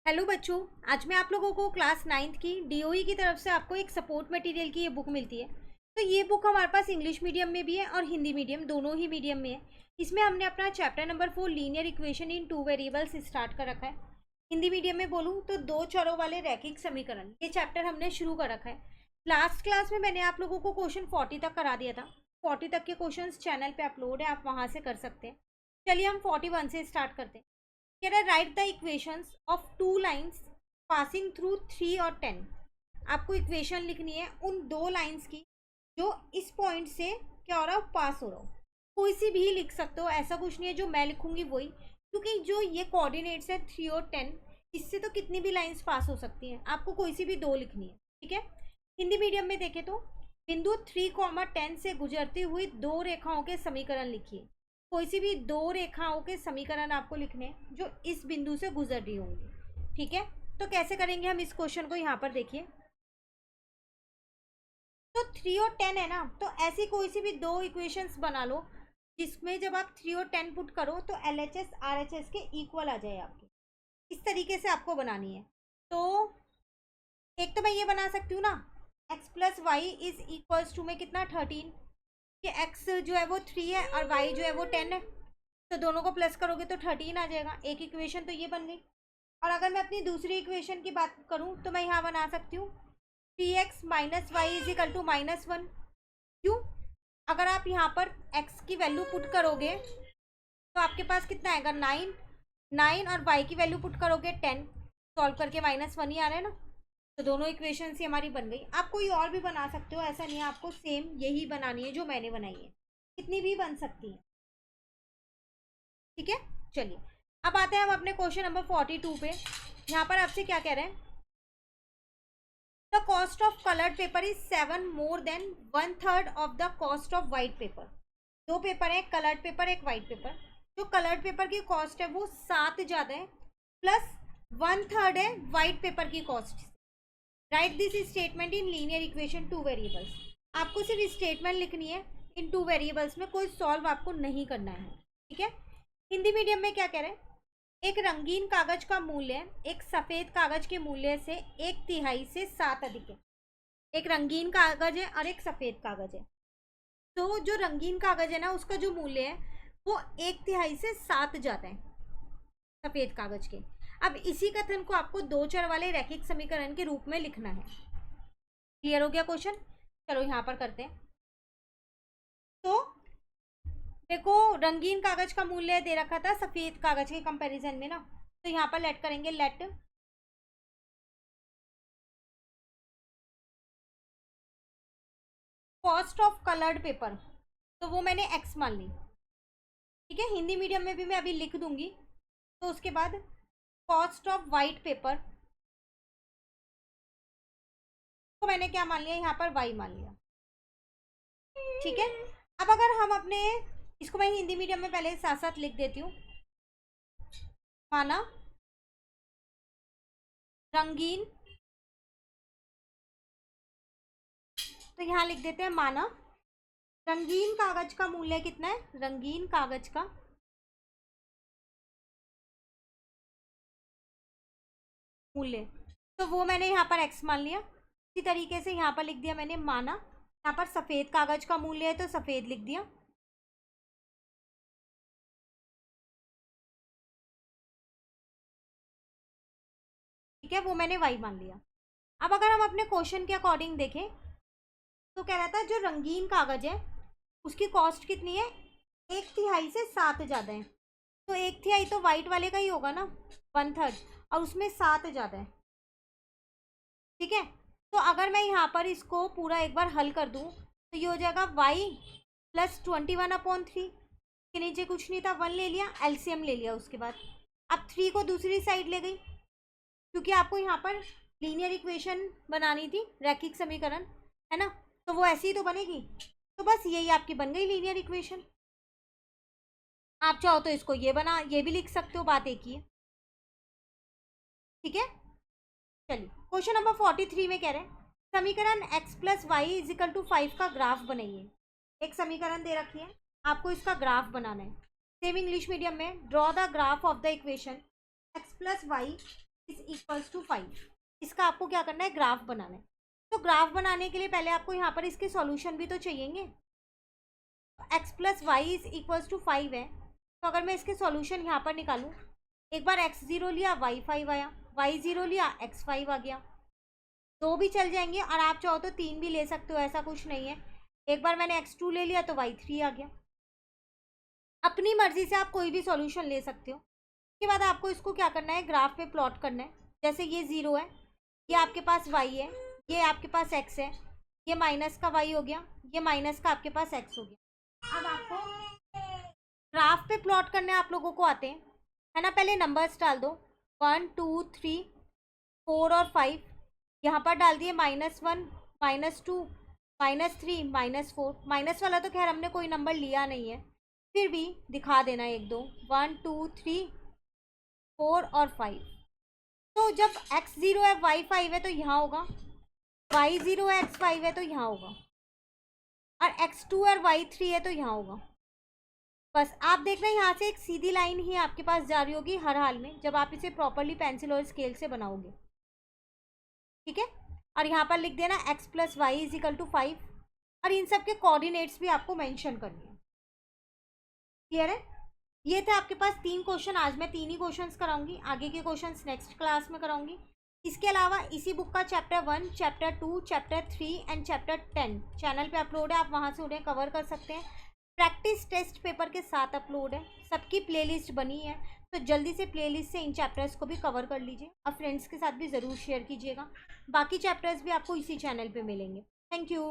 Hello बच्चों। आज मैं आप लोगों को क्लास 9th की डीओई की तरफ से आपको एक सपोर्ट मटेरियल की ये बुक मिलती है। तो ये बुक हमारे पास इंग्लिश मीडियम में भी है और हिंदी मीडियम दोनों ही मीडियम में है। इसमें हमने अपना chapter number 4 linear equation in 2 variables start कर रखा है। हिंदी मीडियम में बोलूँ तो दो चरों वाले रैखिक समीकरण ये चैप्टर हमने शुरू कर रखा है। लास्ट क्लास में मैंने आप लोगों को क्वेश्चन 40 तक करा दिया था। 40 तक के क्वेश्चन चैनल पे अपलोड है, आप वहाँ से कर सकते हैं। चलिए हम 41 से स्टार्ट करते हैं। कह रहा है right the equations of two lines passing through 3 और 10। आपको इक्वेशन लिखनी है उन दो लाइन्स की जो इस पॉइंट से क्या हो रहा हो, पास हो रहा हो। कोई सी भी लिख सकते हो, ऐसा कुछ नहीं है जो मैं लिखूंगी वही, क्योंकि जो ये कोऑर्डिनेट्स है 3 और 10, इससे तो कितनी भी लाइन्स पास हो सकती हैं। आपको कोई सी भी दो लिखनी है, ठीक है। हिंदी मीडियम में देखें तो बिंदु 3, 10 से गुजरती हुई दो रेखाओं के समीकरण लिखिए। कोई सी भी दो रेखाओं के समीकरण आपको लिखने हैं जो इस बिंदु से गुजर रही होंगी, ठीक है। तो कैसे करेंगे हम इस क्वेश्चन को, यहाँ पर देखिए। तो 3 और 10 है ना, तो ऐसी कोई सी भी दो इक्वेशंस बना लो जिसमें जब आप 3 और 10 पुट करो तो LHS RHS के इक्वल आ जाए आपके। इस तरीके से आपको बनानी है। तो एक तो मैं ये बना सकती हूँ ना, x plus Y is equals to में कितना 13, कि x जो है वो 3 है और y जो है वो 10 है। तो दोनों को प्लस करोगे तो 13 आ जाएगा। एक इक्वेशन तो ये बन गई। और अगर मैं अपनी दूसरी इक्वेशन की बात करूं तो मैं यहाँ बना सकती हूँ 3x minus y is equal to -1। क्यों? अगर आप यहाँ पर x की वैल्यू पुट करोगे तो आपके पास कितना आएगा 9, 9 और y की वैल्यू पुट करोगे 10, सॉल्व करके -1 ही आ रहा है ना। तो दोनों इक्वेशन ही हमारी बन गई। आप कोई और भी बना सकते हो, ऐसा नहीं है आपको सेम यही बनानी है जो मैंने बनाई है, कितनी भी बन सकती है, ठीक है। चलिए अब आते हैं हम अपने क्वेश्चन नंबर 42 पे। यहाँ पर आपसे क्या कह रहे हैं, the cost of coloured paper is 7 more than 1/3 of the cost of white paper. दो पेपर है, कलर्ड पेपर एक वाइट पेपर। जो कलर्ड पेपर की कॉस्ट है वो 7 ज़्यादा है, प्लस 1/3 है वाइट पेपर की cost. Right this statement in linear equation 2 variables. आपको सिर्फ स्टेटमेंट लिखनी है इन 2 वेरिएबल्स में, कोई सॉल्व आपको नहीं करना है, ठीक है। हिंदी मीडियम में क्या कह रहे हैं, एक रंगीन कागज का मूल्य एक सफेद कागज के मूल्य से 1/3 से 7 अधिक है। एक रंगीन कागज है और एक सफेद कागज है। तो जो रंगीन कागज है ना, उसका जो मूल्य है वो 1/3 से 7 ज्यादा है सफेद कागज के। अब इसी कथन को आपको दो चर वाले रैखिक समीकरण के रूप में लिखना है। क्लियर हो गया क्वेश्चन? चलो यहाँ पर करते हैं। तो देखो, रंगीन कागज का मूल्य दे रखा था सफेद कागज के कंपैरिजन में ना, तो यहाँ पर लेट करेंगे, let cost of coloured paper, तो वो मैंने x मान ली, ठीक है। हिंदी मीडियम में भी मैं अभी लिख दूंगी। तो उसके बाद कॉस्ट ऑफ वाइट पेपर को मैंने क्या मान लिया, यहाँ पर y मान लिया, ठीक है। अब अगर हम अपने इसको, मैं हिंदी मीडियम में पहले साथ साथ लिख देती हूँ। माना रंगीन, तो यहाँ लिख देते हैं माना रंगीन कागज का मूल्य कितना है, रंगीन कागज का मूल्य, तो वो मैंने यहाँ पर x मान लिया। इसी तरीके से यहाँ पर लिख दिया मैंने माना यहाँ पर सफेद कागज का मूल्य है तो सफेद लिख दिया, ठीक है, वो मैंने y मान लिया। अब अगर हम अपने क्वेश्चन के अकॉर्डिंग देखें तो कह रहा था जो रंगीन कागज है उसकी कॉस्ट कितनी है, 1/3 से 7 ज़्यादा है। तो 1/3 तो वाइट वाले का ही होगा ना, 1/3, और उसमें 7 ज़्यादा है, ठीक है। तो अगर मैं यहाँ पर इसको पूरा एक बार हल कर दूँ तो ये हो जाएगा y प्लस 21/3 के नीचे कुछ नहीं था, 1 ले लिया, एलसीएम ले लिया। उसके बाद अब 3 को दूसरी साइड ले गई, क्योंकि आपको यहाँ पर लीनियर इक्वेशन बनानी थी, रैखिक समीकरण है ना, तो वो ऐसी ही तो बनेगी। तो बस यही आपकी बन गई लीनियर इक्वेशन। आप चाहो तो इसको ये भी लिख सकते हो, बात एक ही है, ठीक है। चलिए क्वेश्चन नंबर 43 में कह रहे हैं समीकरण x plus Y is equal to 5 का ग्राफ बनाइए। एक समीकरण दे रखी है, आपको इसका ग्राफ बनाना है। सेम इंग्लिश मीडियम में draw the graph of the equation x plus Y is equals to 5। इसका आपको क्या करना है, ग्राफ बनाना है। तो ग्राफ बनाने के लिए पहले आपको यहाँ पर इसके सॉल्यूशन भी तो चाहिएंगे। X plus Y is equals to 5 है, तो अगर मैं इसके सॉल्यूशन यहाँ पर निकालूँ, एक बार x0 लिया y5 आया, y0 लिया x5 आ गया। दो भी चल जाएंगे और आप चाहो तो 3 भी ले सकते हो, ऐसा कुछ नहीं है। एक बार मैंने x2 ले लिया तो y3 आ गया। अपनी मर्जी से आप कोई भी सॉल्यूशन ले सकते हो। उसके बाद आपको इसको क्या करना है, ग्राफ पे प्लॉट करना है। जैसे ये 0 है, ये आपके पास y है, ये आपके पास x है, ये माइनस का y हो गया, ये माइनस का आपके पास x हो गया। अब आपको ग्राफ पे प्लॉट करने आप लोगों को आते हैं, है ना। पहले नंबर्स डाल दो, 1 2 3 4 और 5। यहाँ पर डाल दिए -1 -2 -3 -4। माइनस वाला तो खैर हमने कोई नंबर लिया नहीं है, फिर भी दिखा देना एक दो, 1 2 3 4 और 5। तो जब x0 है y5 है तो यहाँ होगा, y0 है x5 है तो यहाँ होगा, और x2 और y3 है तो यहाँ होगा। बस आप देखना यहाँ से एक सीधी लाइन ही आपके पास जा रही होगी हर हाल में, जब आप इसे प्रॉपरली पेंसिल और स्केल से बनाओगे, ठीक है। और यहाँ पर लिख देना x plus Y is equal to 5, और इन सब के कोऑर्डिनेट्स भी आपको मेंशन करने हैं। क्लियर है। ये थे आपके पास 3 क्वेश्चन। आज मैं 3 ही क्वेश्चंस कराऊंगी, आगे के क्वेश्चंस नेक्स्ट क्लास में कराऊंगी। इसके अलावा इसी बुक का chapter 1, chapter 2, chapter 3 and chapter 10 channel पे अपलोड है, आप वहाँ से उन्हें कवर कर सकते हैं। प्रैक्टिस टेस्ट पेपर के साथ अपलोड है, सबकी प्लेलिस्ट बनी है, तो जल्दी से प्लेलिस्ट से इन चैप्टर्स को भी कवर कर लीजिए और फ्रेंड्स के साथ भी ज़रूर शेयर कीजिएगा। बाकी चैप्टर्स भी आपको इसी चैनल पे मिलेंगे। Thank you.